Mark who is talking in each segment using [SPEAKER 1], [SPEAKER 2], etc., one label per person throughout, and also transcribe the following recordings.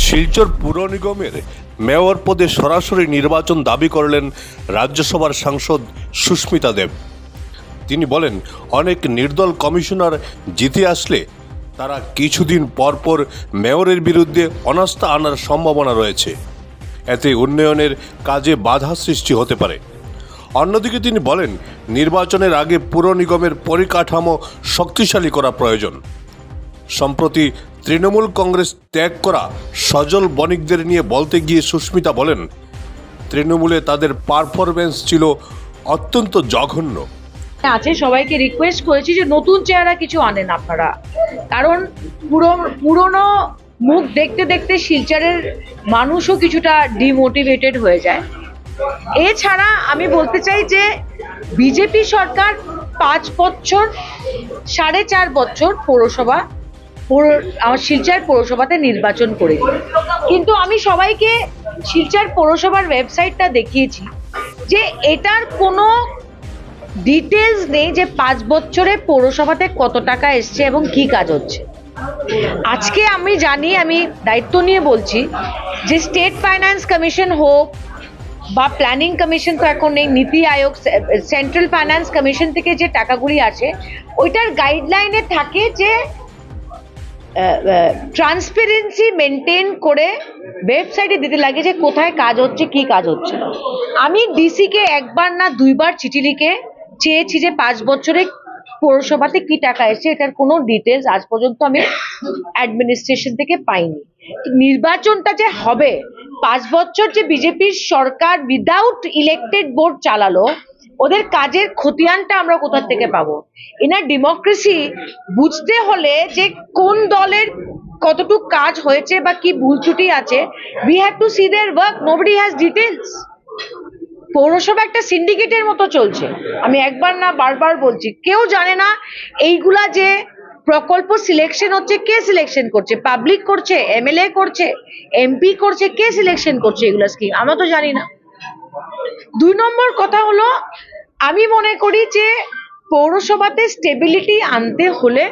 [SPEAKER 1] শিলচর পুর নিগমের মেয়র পদে সরাসরি নির্বাচন দাবি করলেন রাজ্যসভার সাংসদ সুস্মিতা দেব। তিনি বলেন, অনেক নির্দল কমিশনার জিতে আসলে তারা কিছুদিন পরপর মেয়রের বিরুদ্ধে অনাস্থা আনার সম্ভাবনা রয়েছে। এতে উন্নয়নের কাজে বাধা সৃষ্টি হতে পারে। অন্যদিকে তিনি বলেন, নির্বাচনের আগে পুর নিগমের পরিকাঠামো শক্তিশালী করা প্রয়োজন। সম্প্রতি তৃণমূল কংগ্রেস ত্যাগ করা সজল বণিকদের নিয়ে বলতে গিয়ে সুস্মিতা বলেন, তৃণমূলে তাদের পারফরমেন্স ছিল অত্যন্ত জঘন্য।
[SPEAKER 2] আছে সবাইকে রিকোয়েস্ট করেছি যে নতুন চেহারা কিছু আনেন আপনারা, কারণ পুরনো মুখ দেখতে দেখতে শিলচরের মানুষও কিছুটা ডিমোটিভেটেড হয়ে যায়। এছাড়া আমি বলতে চাই যে বিজেপি সরকার 5 বছর 4.5 বছর আমার শিলচর পৌরসভাতে নির্বাচন করেছি, কিন্তু আমি সবাইকে শিলচর পৌরসভার ওয়েবসাইটটা দেখিয়েছি যে এটার কোনো ডিটেলস নেই যে 5 বছরে পৌরসভাতে কত টাকা এসছে এবং কি কাজ হচ্ছে। আজকে আমি জানি, আমি দায়িত্ব নিয়ে বলছি যে স্টেট ফাইন্যান্স কমিশন হোক বা প্ল্যানিং কমিশন তো এখন নেই, নীতি আয়োগ, সেন্ট্রাল ফাইন্যান্স কমিশন থেকে যে টাকাগুলি আসে ওইটার গাইডলাইনে থাকে যে ট্রান্সপারেন্সি মেনটেন করে ওয়েবসাইটে দিতে লাগে যে কোথায় কাজ হচ্ছে, কি কাজ হচ্ছে। আমি ডিসিকে একবার না 2বার চিঠি লিখে চেয়েছি যে 5 বছরে পৌরসভাতে কি টাকা এসেছে এটার কোনো ডিটেলস আজ পর্যন্ত আমি অ্যাডমিনিস্ট্রেশন থেকে পাইনি। নির্বাচনটা যে হবে, 5 বছর যে বিজেপির সরকার উইদাউট ইলেক্টেড বোর্ড চালালো, ওদের কাজের খতিয়ানটা আমরা কোথা থেকে পাবো? ইনার ডেমোক্রেসি বুঝতে হলে যে কোন দলের কতটুকু কাজ হয়েছে বা কি ভুল ত্রুটি আছে, we have to see their work. Nobody has details. পৌরসভা একটা সিন্ডিকেটের মতো চলছে, আমি একবার না বারবার বলছি। কেউ জানে না এইগুলা যে প্রকল্প সিলেকশন হচ্ছে, কে সিলেকশন করছে? পাবলিক করছে, এমএলএ করছে, এমপি করছে, কে সিলেকশন করছে এগুলা স্কিম? আমরা তো জানি না। 2 নম্বর কথা হলো, আমি মনে করি যে পৌরসভাতে স্টেবিলিটি আনতে হলে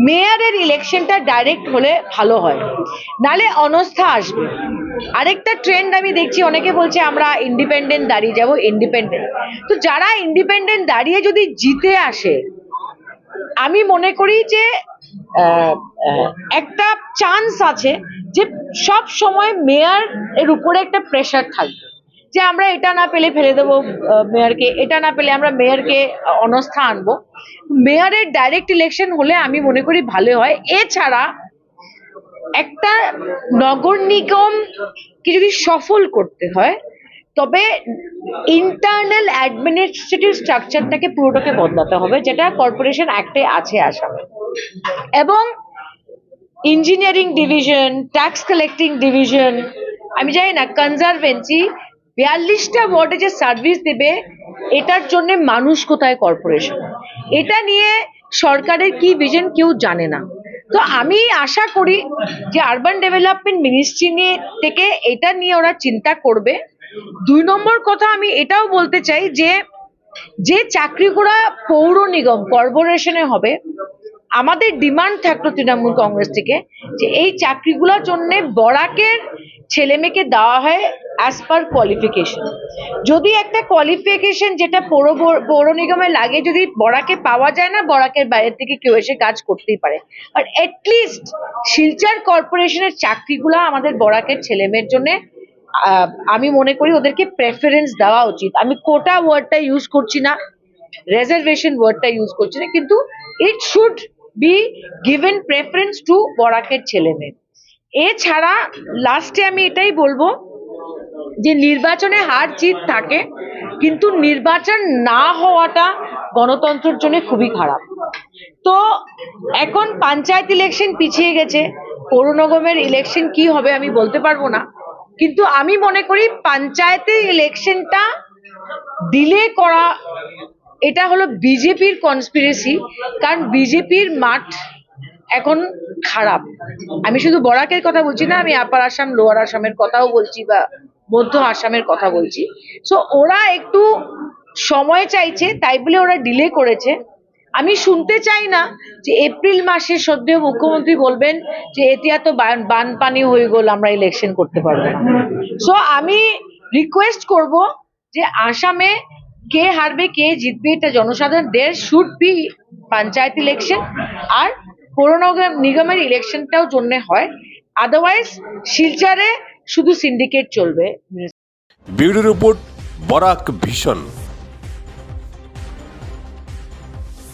[SPEAKER 2] মেয়রের ইলেকশনটা ডাইরেক্ট হলে ভালো হয়, নালে অনাস্থা আসবে। আরেকটা ট্রেন্ড আমি দেখছি, অনেকে বলছে আমরা ইন্ডিপেন্ডেন্ট দাঁড়িয়ে যাব। ইন্ডিপেন্ডেন্ট তো যারা ইন্ডিপেন্ডেন্ট দাঁড়িয়ে যদি জিতে আসে, আমি মনে করি যে একটা চান্স আছে যে সব সময় মেয়র এর উপরে একটা প্রেশার থাকবে যে আমরা এটা না পেলে ফেলে দেবো মেয়রকে, এটা না পেলে আমরা মেয়রকে অনাস্থা আনবো। মেয়রের ডাইরেক্ট ইলেকশন হলে আমি মনে করি ভালো হয়। এছাড়া একটা নগর নিগম কি যদি সফল করতে হয়, তবে ইন্টারনাল অ্যাডমিনিস্ট্রেটিভ স্ট্রাকচারটাকে পুরোটাকে বদলাতে হবে, যেটা কর্পোরেশন অ্যাক্টে আছে আসামে। এবং engineering division, tax collecting division, আমি জানি না কনজারভেন্সি 42টা ওয়ার্ডে যে সার্ভিস দেবে, এটার জন্য মানুষ কোথায়? কর্পোরেশন। এটা নিয়ে সরকারের কি ভিশন কেউ জানে না। তো আমি আশা করি যে আরবান ডেভেলপমেন্ট মিনিস্ট্রি নিয়ে থেকে এটা নিয়ে ওরা চিন্তা করবে। 2 নম্বর কথা আমি এটাও বলতে চাই যে যে চাকরিগুলো পৌর নিগম কর্পোরেশনে হবে, আমাদের ডিমান্ড থাকলো তৃণমূল কংগ্রেস থেকে যে এই চাকরিগুলোর জন্য বরাকের ছেলে মেয়েকে দেওয়া হয় অ্যাজ পার কোয়ালিফিকেশন। যদি একটা কোয়ালিফিকেশন যেটা পৌর নিগমে লাগে যদি বরাকে পাওয়া যায় না, বরাকের বাইরে থেকে কেউ এসে কাজ করতেই পারে। বাট এটলিস্ট শিলচর কর্পোরেশনের চাকরিগুলো আমাদের বরাকের ছেলে মেয়ের জন্য আমি মনে করি ওদেরকে প্রেফারেন্স দেওয়া উচিত। আমি কোটা ওয়ার্ডটা ইউজ করছি না, রিজার্ভেশন ওয়ার্ডটা ইউজ করছি না, কিন্তু it should be given preference to বরাকের ছেলে মেয়ে। এছাড়া লাস্টে আমি এটাই বলবো যে নির্বাচনে হার জিত থাকে, কিন্তু নির্বাচন না হওয়াটা গণতন্ত্রের জন্য খুবই খারাপ। তো এখন পঞ্চায়েত ইলেকশন পিছিয়ে গেছে, পৌর নিগমের ইলেকশন কি হবে আমি বলতে পারবো না, কিন্তু আমি মনে করি পঞ্চায়েতের ইলেকশনটা ডিলে করা এটা হলো বিজেপির কনস্পিরেসি। কারণ বিজেপির মাঠ এখন খারাপ। আমি শুধু বরাকের কথা বলছি না, আমি আপার আসাম, লোয়ার আসামের কথাও বলছি বা মধ্য আসামের কথা বলছি। সো ওরা একটু সময় চাইছে, তাই বলে ওরা ডিলে করেছে। আমি শুনতে চাই না যে এপ্রিল মাসে সদ্য মুখ্যমন্ত্রী বলবেন যে এতিয়া তো বানপানি হয়ে গেল, আমরা ইলেকশন করতে পারবো না। সো আমি রিকোয়েস্ট করব যে আসামে কে হারবে কে জিতবে এটা জনসাধারণ, দের শুড বি পঞ্চায়েত ইলেকশন, আর পৌর নিগমের ইলেকশনটাও জন্য হয়, আদারওয়াইজ শিলচরে শুধু সিন্ডিকেট চলবে।
[SPEAKER 1] Bureau report, Barak vision.